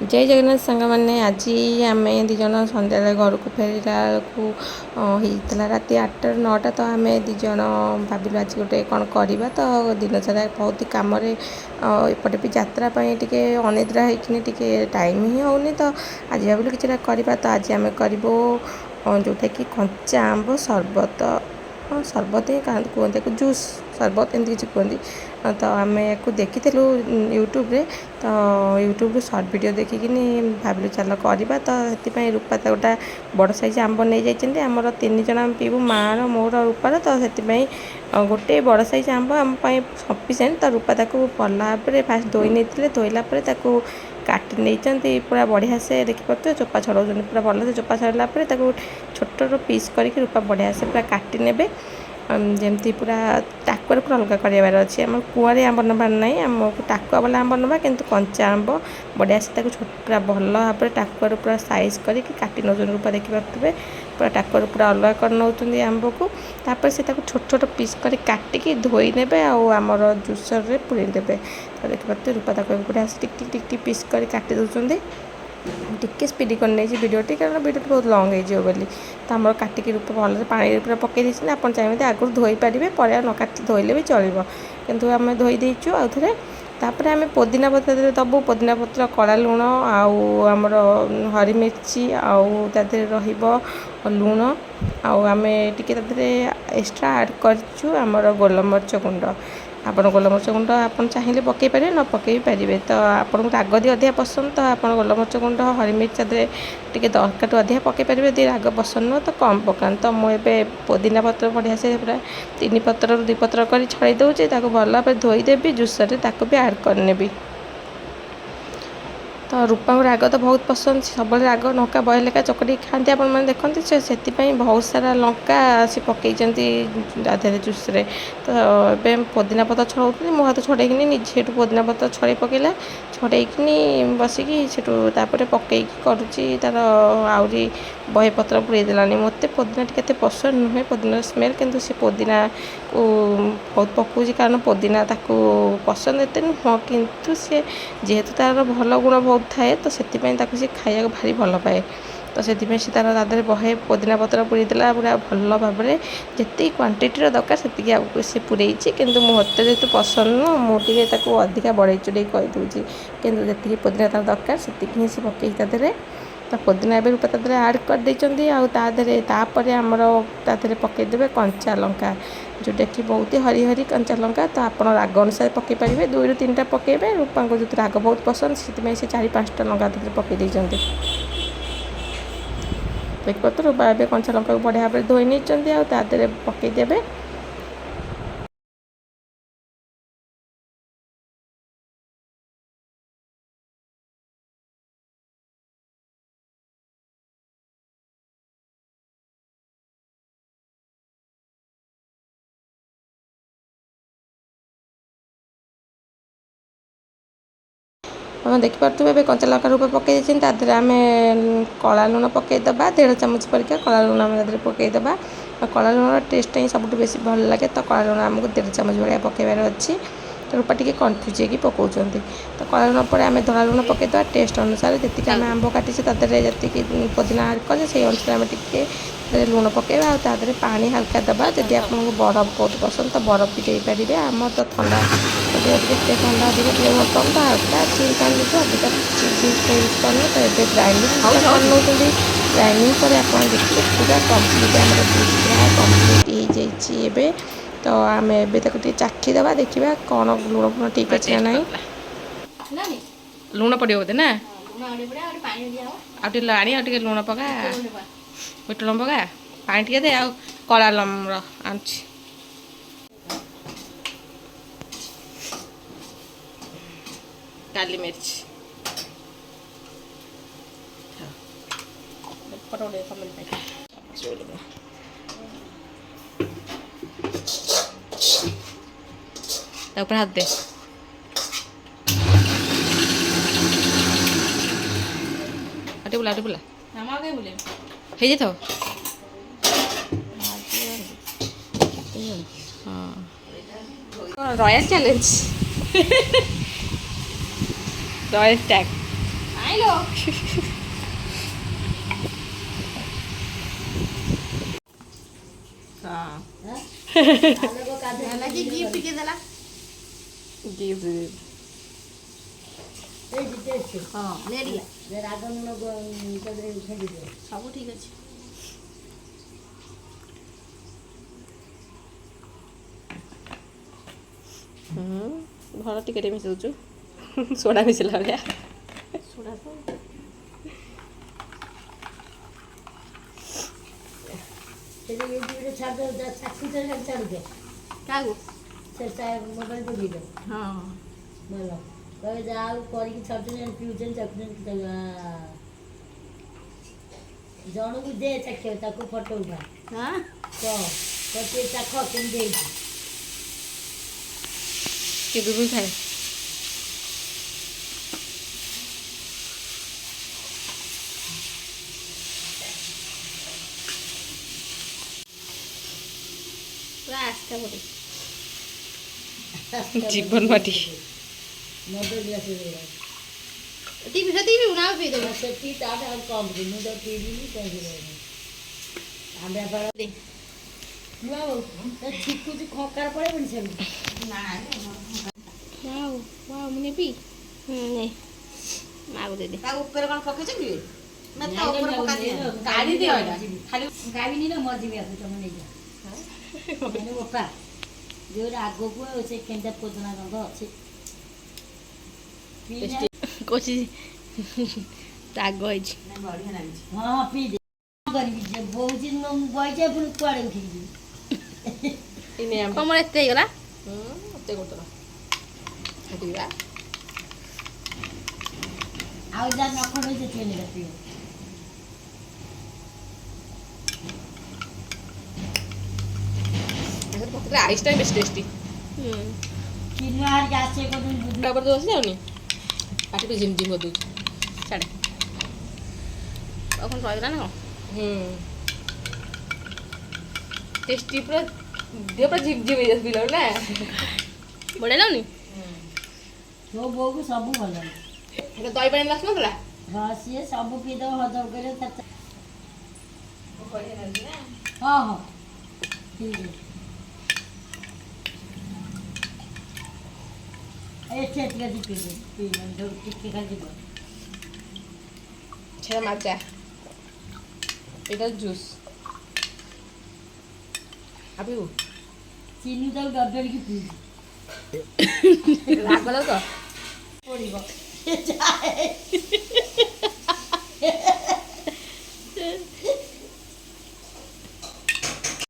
जय जगन्नाथ सांग मैंने आज आम दिज सन्ध्या घर को फेरला होता राति 8 9टा तो आम दिज भाविलु आज गोटे कौन करवा तो दिन सारा बहुत कम एपटे भी यात्रापाई टे अनिद्रा होती टाइम ही होनी तो आज भाविलु कि करवा तो आज आम करूँ जोटा कि कंचा आंब सरबत सरबत ही कहते जूस सरबत एमती किसी कहती तो आम या देखी यूट्यूब रे तो यूट्यूब सर्ट वीडियो देखिकी भाविलु चल करवा तो से रूपा तो गोटा बड़ साइज आंब नहीं जाइए आमर 3 जन आम पीबू मार मोर रूपार तो से गोटे बड़ साइज आंब आम सफिसीयंट तो रूपा पल्ला फास्ट धोई नहीं धोइला काटी नहीं पूरा बढ़िया से देखिपे चोपा छड़ाऊँ पूरा भल से चोपा छड़ाला छोट पीस करके रूपा बढ़िया से पूरा काटी नेबे जमती पूरा टाकुआ पूरा अलग करार अच्छे आम कुआरे आंब नबार ना आमको टाकुआ वाला आंब नवा कि कंचा आंब बढ़िया से छोट पूरा भल भाव में टाकुआ पूरा साइज करके काटी नौ रूपा देखिपे पूरा टाकुआ पूरा अलग कर नौ आंब को तापर से छोट छोट पीस कर काटिकी धोई ने आमर जूसर रे पूरे देवे तो देखिपे रूपा बढ़िया से टिक टिक टिक पीस कर काटी दौरान टिके स्पीड कर भिडियोटी कारण भिडियो बहुत लंग हो तो आम काटिकी रूप भल पानी पूरा पकई आप चाहिए आगुरी धोई पारे पर न काटी धोइले भी चलो किंतु आम धोई देचु आउ थे तापर आम पुदीना पत्र दबू पुदीना पत्र कला लुण आमर हरी मिर्ची आउ लुण आम टे एक्सट्रा आड कर गोलमरीच गुंड आप गोलमरीच गुंड आप चाहिए पकई पारे न पकई पारे तो आपको राग दी अधिका पसंद तो आप गोलमरीच गुंड हरी मिर्च टे दरकार अधिका पकई पारे यदि राग पसंद नुह तो कम पका तो मुझे पुदीना पत्र बढ़िया से पूरा 3 पत्र 2 पत्र कर छड़ाई दूसरी भल भाव धोईदेवी जूसर भी आड करनेबी तो रूपा को राग तो बहुत पसंद सब राग लंका बहे लेखा चकटी खाती आप देखते से बहुत सारा लंका सी पकई जूस तो ये पुदीना पत्र छड़ाऊँ मो हाथ छड़े निजे पुदीना पत्र छड़े पकईला छड़ेकिनी बसिकी सेठूपर पकई करुच्ची तार आहरी बहे पत्र पुरे देलानी मत पुदीना टे पसंद नुहे पुदीना स्मेल किंतु से पुदीना को बहुत पकाऊँ कारण पुदीना पसंद एत नुह किंतु सी जेहेतु तार भल गुण बहुत थाए तो से खाया भारी भल पाए तो से तार बहे पुदीना पत्र पूरी देला पूरा भल भाव में जी क्वांटिटी दरकार से पूरे कि मत जेहतु पसंद नुह मुझे अधिका बढ़ई चढ़े कहीदे कि पुदीना तार दरकार से पकई तादे तो पुदीना ए रूपा तादे आड कर देपर आमर तादे पकईदे कंचा लंका जोटा कि बहुत ही हरी हरी कंचा लंका तो आप राग अनुसार पकई पारे 2 ରୁ 3टा पकईबे रूपा को जो राग बहुत पसंद से 4-5टा लंका पकई देखते देखते रूपा ए कंचा लंका को बढ़िया भाव धोई नहीं तादे पकईदेवे आप देखिपे कंचा लंका रूप पकई देते आम कला लुण पकईदबा 1.5 चामच परिका कला लुण आम पकईदबा कला लुण टेस्ट ही सब बेस भल लगे तो कला लुण आमको 1.5 चामच भाया पकईबार अच्छी तो रूपा टी कन्फ्यूज होगी पकाउं तो कला लुण पर आम धला लुण पकईदबा टेस्ट अनुसार जी आम आंब काटी जी पुदीना आड कले से अनुसार आम टे लुण पकईबा आदि पानी हल्का दबा जब आपको बरफ बहुत पसंद तो बरफ भी दे पारे आम तो ठंडा ठंडा अधिक टे भल पाऊँ तो हल्का चिल पानी अधिका यूज करना तो ये ग्राइंडिंग कर ग्राइंडिंग पर आप देखिए पूरा कम्प्लीट आम पूरा कम्प्लीट हो तो आम ए चाखीदबा देखा कौन लुण फुण ठीक अच्छे ना नहीं लुण पड़ो बोधे ना आटे लुण पका बिट लुण पका पानी टे दे कला लम्र आनुची काली मिर्च ऊपर हाथ दे आटे बुला हो रॉयल चैलेंज रॉयल टैग ମାଇଲୋ ଲାଗି ଗିଫ୍ଟ କିଏ ଦେଲା ହଁ ନେଡ଼ିଲା ସବୁ ଠିକ୍ ଅଛି ଭଲ ଟିକେ ଟିକେ ମିଶଉଛୁ ସୋଡ଼ା ମିଶିଲା ଭଳିଆ ସୁଡ଼ା ତ କାହାକୁ ମୋବାଇଲ ପକେଇଦ ହଁ ଭଲ କହିବେ ଯାହା ଆଉ କରିକି ଛାଡ଼ୁଛନ୍ତି ପିଉଛନ୍ତି ଚାଖୁଛନ୍ତି ଜଣକୁ ଦେ ଚାଖିବ ତାକୁ ଫଟୋ ଉଠା ହଁ ସେ ଚାଖ କେମିତି ହେଇଛି କେବେ ବି ଖାଏ ପୁରା ଆସ୍ଥା ପଟେ ଜୀବନ ମାଟି ମଦ ଗ୍ଲାସ ଟିଭି ସେତିକି ପିବୁ ନା ଆଉ ପିଇଦେବୁ ସେଠି ତାଠୁ ଆଉ କମ୍ ମୁଁ ତ ପିଇବିନି କାହିଁକି ଆମ୍ବିଆ ଫଳ ଛିକୁଛି ଖଙ୍କାର ପଳେଇବନି ସେମିତି ମୁଁ ନେବି ନେ ମାକୁ ଦେଇଦେ ତା ଉପରେ କ'ଣ ପକେଇଛନ୍ତି ନା ତା ଉପରେ ପକାନ୍ତି କାଢି ଦିଅ ଖାଲି ଗାବିନି ନା ମରିଯିବି ଆକୁ ତମେ ନେଇଯା ବୋପା ଯୋଉଟା ଆଗକୁ ସେ କେନ୍ତା ପୋଦନା ଗନ୍ଧ ଅଛି କହୁଛି ରାଗ ହେଇଛି ହଁ ପିଇ ଦେ କରିବି ଯେ ବହୁଛି ବଇଛେ ପୁଣି କୁଆଡ଼େ ଉଠିକି ତମର ଏତେ ହେଇଗଲା ଏତେ କରୁଥିଲା ଆଉ ଯାହା ନଖ ରହିছে চেনে ପିଅ ଆଇସଟା ବେଶୀ ଟେଷ୍ଟି କିନୁଆ ହାରିକି ଆସେ କଦୁନି ବୁଝୁ ତାପରେ ତ ବସି ଯାଉନି ପାଟିକୁ ଝିମ୍ ଝିମ୍ କରିଦେଉଛି ଛାଡ଼େ ଆଉ କ'ଣ ରହିଗଲା ନା କ'ଣ ଟେଷ୍ଟି ପୁରା ଦେହ ପୁରା ଝିମ୍ ଝିମ୍ ହେଇଯାଉଛି ପିଲା ନା ବଢ଼ିଆ ଲାଗୁନି ତୋ ବୋଉକୁ ସବୁ ଭଲ ଦହି ପାଣି ଆସୁନଥିଲା ହଁ ସିଏ ସବୁ ପିଇଦେବ ହଜମ କରିବ ହଁ ହଁ ଠିକ୍ ଅଛି ଏଠି ଏଠି ଆଜି ପିଇଦେ ଟିକେ ଖାଲି ଯିବ ସେଟା মাজা এটা জুস আপিউ চিনি তাକୁ ଡରଡରିକି ପିଇବୁ রাগ গেল তো ପଡ଼ିବ